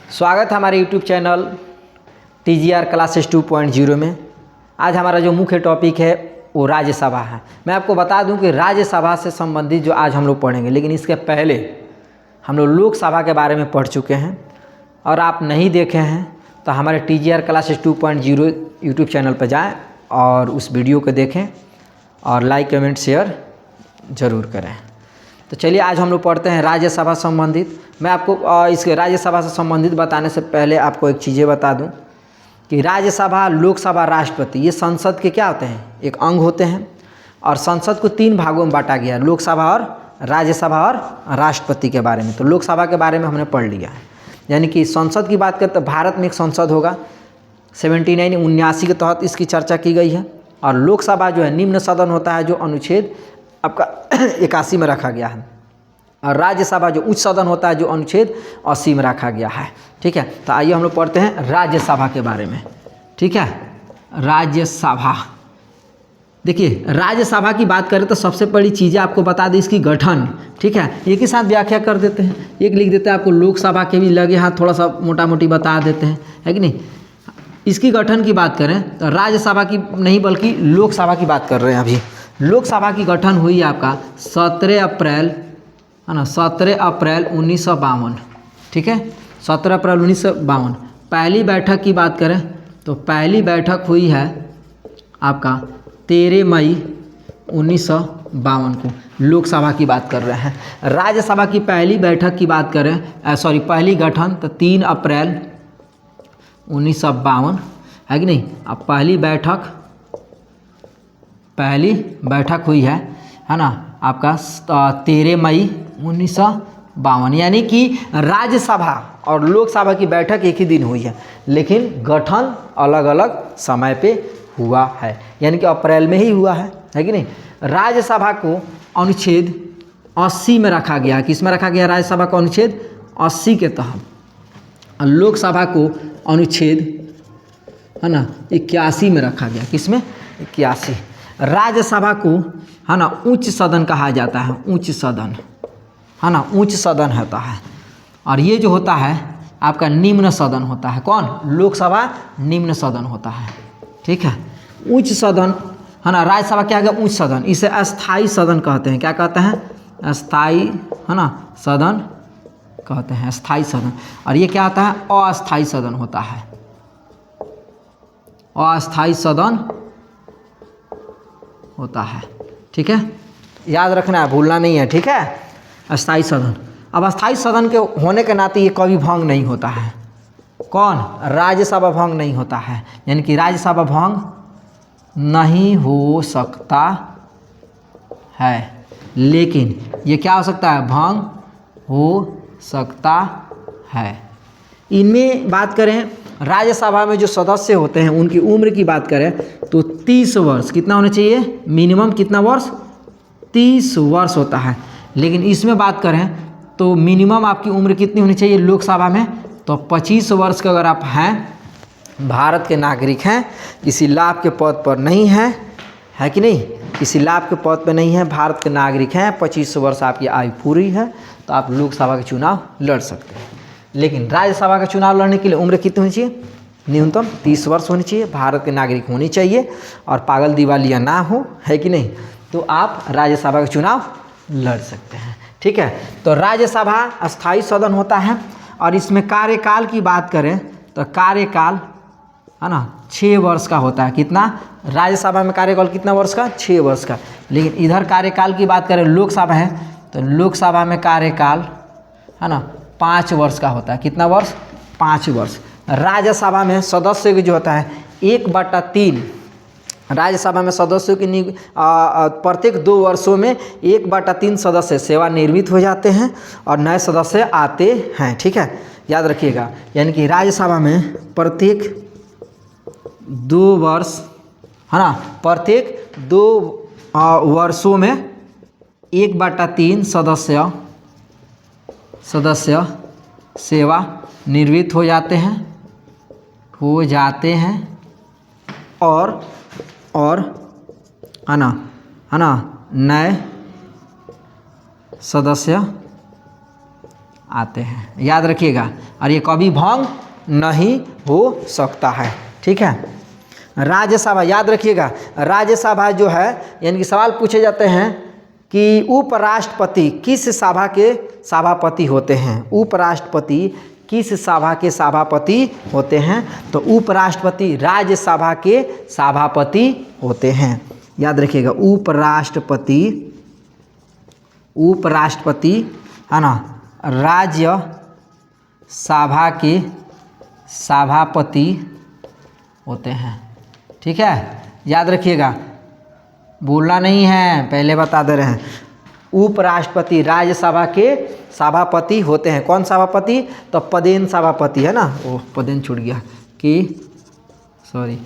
स्वागत है हमारे YouTube चैनल TGR क्लासेस 2.0 में। आज हमारा जो मुख्य टॉपिक है वो राज्यसभा है। मैं आपको बता दूं कि राज्यसभा से संबंधित जो आज हम लोग पढ़ेंगे, लेकिन इसके पहले हम लोग लोकसभा के बारे में पढ़ चुके हैं और आप नहीं देखे हैं तो हमारे TGR क्लासेस 2.0 YouTube चैनल पर जाएं और उस वीडियो को देखें और लाइक कमेंट शेयर ज़रूर करें। तो चलिए आज हम लोग पढ़ते हैं राज्यसभा संबंधित। मैं आपको इसके राज्यसभा से संबंधित बताने से पहले आपको एक चीज़ें बता दूं कि राज्यसभा, लोकसभा, राष्ट्रपति ये संसद के क्या होते हैं, एक अंग होते हैं। और संसद को 3 भागों में बांटा गया है, लोकसभा और राज्यसभा और राष्ट्रपति के बारे में। तो लोकसभा के बारे में हमने पढ़ लिया है, यानी कि संसद की बात करें तो भारत में एक संसद होगा 79 के तहत इसकी चर्चा की गई है। और लोकसभा जो है निम्न सदन होता है, जो अनुच्छेद आपका 81 में रखा गया है। और राज्यसभा जो उच्च सदन होता है, जो अनुच्छेद 80 में रखा गया है। ठीक है, तो आइए हम लोग पढ़ते हैं राज्यसभा के बारे में। ठीक है, राज्यसभा। देखिए, राज्यसभा की बात करें तो सबसे बड़ी चीज़ें आपको बता दें इसकी गठन। ठीक है, एक ही साथ व्याख्या कर देते हैं, एक लिख देते हैं। आपको लोकसभा के भी लगे हाथ थोड़ा सा मोटा मोटी बता देते हैं, है कि नहीं। इसकी गठन की बात करें तो राज्यसभा की नहीं बल्कि लोकसभा की बात कर रहे हैं अभी। लोकसभा की गठन हुई आपका 17 अप्रैल, है ना, 17 अप्रैल 1952। ठीक है, 17 अप्रैल 1952। पहली बैठक की बात करें तो पहली बैठक हुई है आपका 13 मई 1952 को। लोकसभा की बात कर रहे हैं। राज्यसभा की पहली बैठक की बात करें, पहली गठन तो 3 अप्रैल 1952, है कि नहीं। अब पहली बैठक हुई है ना, आपका 13 मई 1952। यानी कि राज्यसभा और लोकसभा की बैठक एक ही दिन हुई है, लेकिन गठन अलग अलग समय पे हुआ है, यानी कि अप्रैल में ही हुआ है कि नहीं। राज्यसभा को अनुच्छेद 80 में रखा गया। किस में रखा गया? राज्यसभा को अनुच्छेद 80 के तहत। लोकसभा को अनुच्छेद, है ना, 81 में रखा गया। किस में? 81। राज्यसभा को, है ना, उच्च सदन कहा जाता है। उच्च सदन, है ना, उच्च सदन होता है। और ये जो होता है आपका निम्न सदन होता है। कौन? लोकसभा निम्न सदन होता है। ठीक है, उच्च सदन, है ना। राज्यसभा क्या है? उच्च सदन। इसे अस्थाई सदन कहते हैं। क्या कहते हैं? अस्थाई, है ना, सदन कहते हैं, अस्थाई सदन। और ये क्या होता है? अस्थाई सदन होता है। अस्थाई सदन होता है। ठीक है, याद रखना है, भूलना नहीं है। ठीक है, अस्थाई सदन। अब अस्थाई सदन के होने के नाते ये कभी भंग नहीं होता है। कौन? राज्यसभा भंग नहीं होता है, यानी कि राज्यसभा भंग नहीं हो सकता है, लेकिन ये क्या हो सकता है? भंग हो सकता है। इनमें बात करें, राज्यसभा में जो सदस्य होते हैं उनकी उम्र की बात करें तो 30 वर्ष। कितना होना चाहिए? मिनिमम कितना वर्ष? 30 वर्ष होता है। लेकिन इसमें बात करें तो मिनिमम आपकी उम्र कितनी होनी चाहिए लोकसभा में? तो 25 वर्ष का अगर आप हैं, भारत के नागरिक हैं, किसी लाभ के पद पर नहीं हैं, है कि नहीं, किसी लाभ के पद पर नहीं है, भारत के नागरिक हैं, 25 वर्ष आपकी आयु पूरी है, तो आप लोकसभा का चुनाव लड़ सकते हैं। लेकिन राज्यसभा का चुनाव लड़ने के लिए उम्र कितनी होनी चाहिए? न्यूनतम 30 वर्ष होनी चाहिए, भारत के नागरिक होनी चाहिए और पागल दिवालिया ना हो, है कि नहीं, तो आप राज्यसभा का चुनाव लड़ सकते हैं। ठीक है, तो राज्यसभा अस्थाई सदन होता है। और इसमें कार्यकाल की बात करें तो कार्यकाल, है ना, 6 वर्ष का होता है। कितना? राज्यसभा में कार्यकाल कितना वर्ष का? 6 वर्ष का। लेकिन इधर कार्यकाल की बात करें, लोकसभा है तो लोकसभा में कार्यकाल, है ना, 5 वर्ष का होता है। कितना वर्ष? 5 वर्ष। राज्यसभा में सदस्य जो होता है 1/3, राज्यसभा में सदस्यों की प्रत्येक 2 वर्षों में 1/3 सदस्य सेवानिवृत्त हो जाते हैं और नए सदस्य आते हैं। ठीक है, याद रखिएगा, यानी कि राज्यसभा में प्रत्येक 2 वर्ष, है ना, प्रत्येक 2 वर्षों में 1/3 सदस्य सेवा निवृत्त हो जाते हैं और है ना नए सदस्य आते हैं, याद रखिएगा। और ये कभी भंग नहीं हो सकता है, ठीक है। राज्यसभा याद रखिएगा, राज्यसभा जो है यानी कि सवाल पूछे जाते हैं कि उपराष्ट्रपति किस सभा के सभापति होते हैं, उपराष्ट्रपति किस सभा के सभापति होते हैं, तो उपराष्ट्रपति राज्यसभा के सभापति होते हैं, याद रखिएगा। उपराष्ट्रपति है ना राज्य सभा के सभापति होते हैं, ठीक है, याद रखिएगा, बोलना नहीं है, पहले बता दे रहे हैं। उपराष्ट्रपति राज्यसभा के सभापति होते हैं। कौन सभापति, तो पदेन सभापति है ना, ओह पदेन छूट गया कि सॉरी,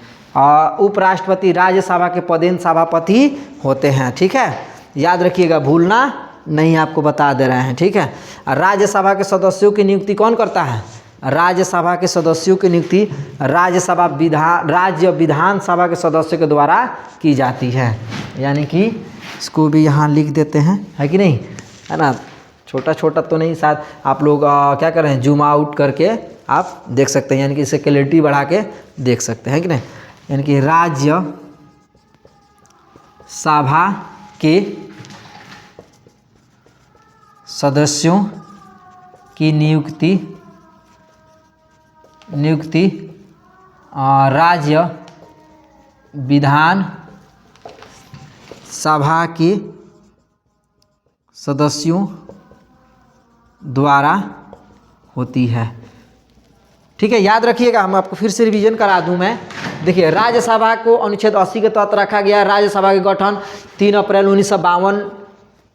उपराष्ट्रपति राज्यसभा के पदेन सभापति होते हैं, ठीक है, याद रखिएगा, भूलना नहीं, आपको बता दे रहे हैं, ठीक है। राज्यसभा के सदस्यों की नियुक्ति कौन करता है, राज्यसभा के सदस्यों की नियुक्ति राज्य विधानसभा के सदस्यों के द्वारा की जाती है, यानी कि इसको भी यहाँ लिख देते हैं, है कि नहीं, है ना, छोटा छोटा तो नहीं, साथ आप लोग क्या कर रहे हैं, जूम आउट करके आप देख सकते हैं, यानी कि इसे क्लैरिटी बढ़ा के देख सकते हैं कि नहीं, यानी कि राज्य सभा के सदस्यों की नियुक्ति राज्य विधान सभा के सदस्यों द्वारा होती है, ठीक है, याद रखिएगा। हम आपको फिर से रिवीजन करा दूं मैं। देखिए, राज्यसभा को अनुच्छेद 80 के तहत रखा गया। राज्यसभा के गठन 3 अप्रैल 1952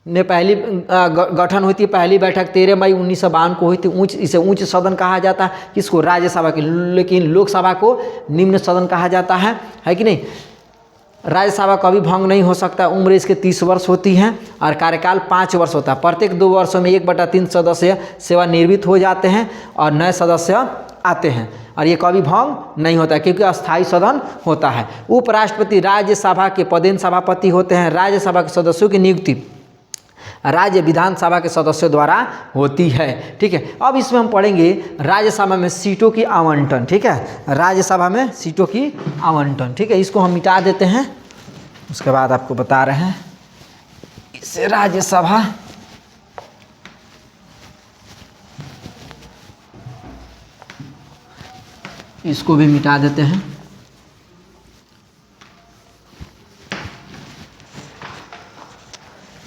ने पहली गठन हुई थी। पहली बैठक 13 मई 1952 को हुई थी। इसे उच्च सदन कहा जाता है किसको, राज्यसभा की, लेकिन लोकसभा को निम्न सदन कहा जाता है कि नहीं। राज्यसभा कभी भंग नहीं हो सकता। उम्र इसके 30 वर्ष होती है और कार्यकाल 5 वर्ष होता है। प्रत्येक 2 वर्षों में 1/3 सदस्य सेवानिवृत्त हो जाते हैं और नए सदस्य आते हैं, और ये कभी भंग नहीं होता क्योंकि अस्थायी सदन होता है। उपराष्ट्रपति राज्यसभा के पदेन सभापति होते हैं। राज्यसभा के सदस्यों की नियुक्ति राज्य विधानसभा के सदस्यों द्वारा होती है, ठीक है। अब इसमें हम पढ़ेंगे राज्यसभा में सीटों की आवंटन, ठीक है, राज्यसभा में सीटों की आवंटन, ठीक है। इसको हम मिटा देते हैं, उसके बाद आपको बता रहे हैं इसे राज्यसभा इसको भी मिटा देते हैं।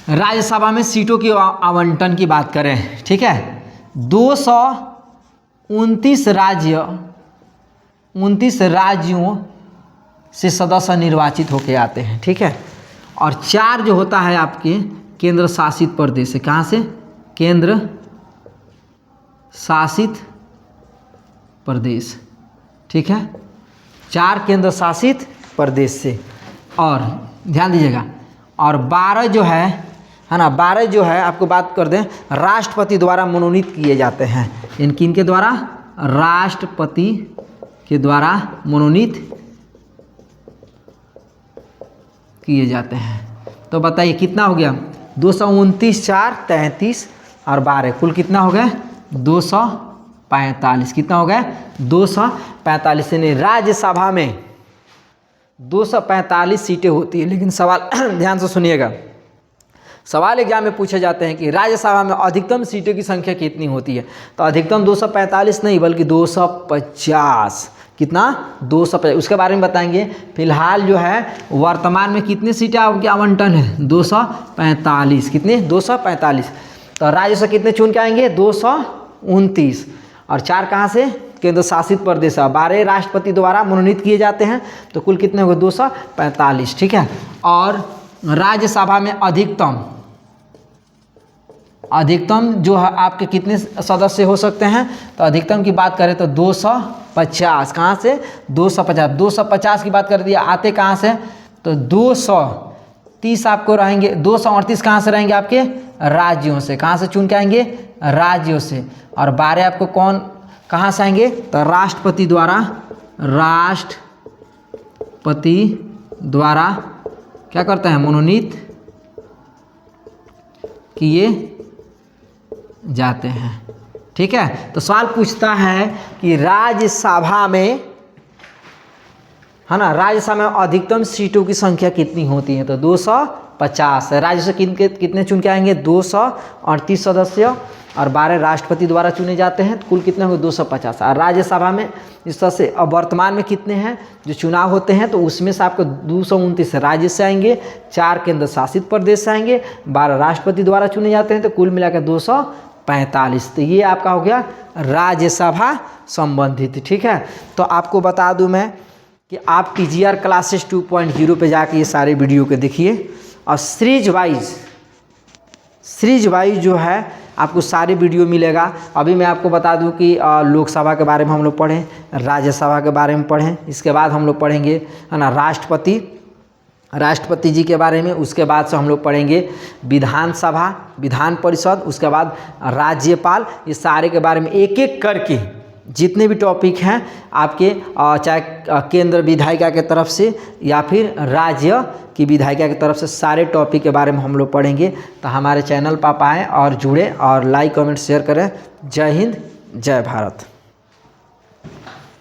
राज्यसभा में सीटों की आवंटन की बात करें, ठीक है, 229 राज्यों से सदस्य निर्वाचित होके आते हैं, ठीक है, और 4 जो होता है आपके केंद्र शासित प्रदेश से। कहाँ से, केंद्र शासित प्रदेश, ठीक है, 4 केंद्र शासित प्रदेश से। और ध्यान दीजिएगा, और 12 जो है ना, 12 जो है आपको बात कर दें, राष्ट्रपति द्वारा मनोनीत किए जाते हैं। इनके द्वारा, राष्ट्रपति के द्वारा मनोनीत किए जाते हैं। तो बताइए कितना हो गया, 229, 4, 33 और 12, कुल कितना हो गया, 245। कितना हो गया, 245। यानी राज्यसभा में 245 सीटें होती है। लेकिन सवाल ध्यान से सुनिएगा, सवाल एग्जाम में पूछे जाते हैं कि राज्यसभा में अधिकतम सीटों की संख्या कितनी होती है, तो अधिकतम 245 नहीं बल्कि 250। कितना, 250, उसके बारे में बताएंगे। फिलहाल जो है वर्तमान में कितनी सीटें आपके आवंटन है, 245। कितने, 245। तो राज्य से कितने चुन के आएंगे, 229, और 4 कहाँ से, केंद्र शासित प्रदेश। 12 राष्ट्रपति द्वारा मनोनीत किए जाते हैं, तो कुल कितने हो गए, 245, ठीक है। और राज्यसभा में अधिकतम जो है आपके कितने सदस्य हो सकते हैं, तो अधिकतम की बात करें तो 250। कहाँ से, 250। 250 की बात कर दिया, आते कहाँ से, तो 230 आपको रहेंगे। 238 कहाँ से रहेंगे, आपके राज्यों से। कहाँ से चुन के आएंगे, राज्यों से। और 12 आपको कहाँ से आएंगे, तो राष्ट्रपति द्वारा क्या करते हैं, मनोनीत किए जाते हैं, ठीक है। तो सवाल पूछता है कि राज्यसभा में, है ना, राज्यसभा में अधिकतम सीटों की संख्या कितनी होती है? तो 250 है। राज्यसभा कितने चुन के आएंगे? 238 सदस्य और 12 राष्ट्रपति द्वारा चुने जाते हैं। तो कुल कितने होंगे? 250। और राज्यसभा में इस तरह से अब वर्तमान में कितने हैं जो चुनाव होते हैं? तो उसमें से आपको 229 राज्य से आएंगे, 4 केंद्र शासित प्रदेश से आएंगे, 12 राष्ट्रपति द्वारा चुने जाते हैं। तो कुल मिलाकर 245। तो ये आपका हो गया राज्यसभा संबंधित। ठीक है। तो आपको बता दूं मैं कि आप TGR क्लासेस 2.0 पे जाके ये सारे वीडियो के देखिए और सीरीज वाइज जो है आपको सारे वीडियो मिलेगा। अभी मैं आपको बता दूं कि लोकसभा के बारे में हम लोग पढ़ें, राज्यसभा के बारे में पढ़ें, इसके बाद हम लोग पढ़ेंगे, है ना, राष्ट्रपति जी के बारे में। उसके बाद से हम लोग पढ़ेंगे विधानसभा, विधान परिषद, उसके बाद राज्यपाल। ये सारे के बारे में एक एक करके जितने भी टॉपिक हैं आपके, चाहे केंद्र विधायिका के तरफ से या फिर राज्य की विधायिका की तरफ से, सारे टॉपिक के बारे में हम लोग पढ़ेंगे। तो हमारे चैनल पर आएँ और जुड़े और लाइक कमेंट शेयर करें। जय हिंद, जय भारत।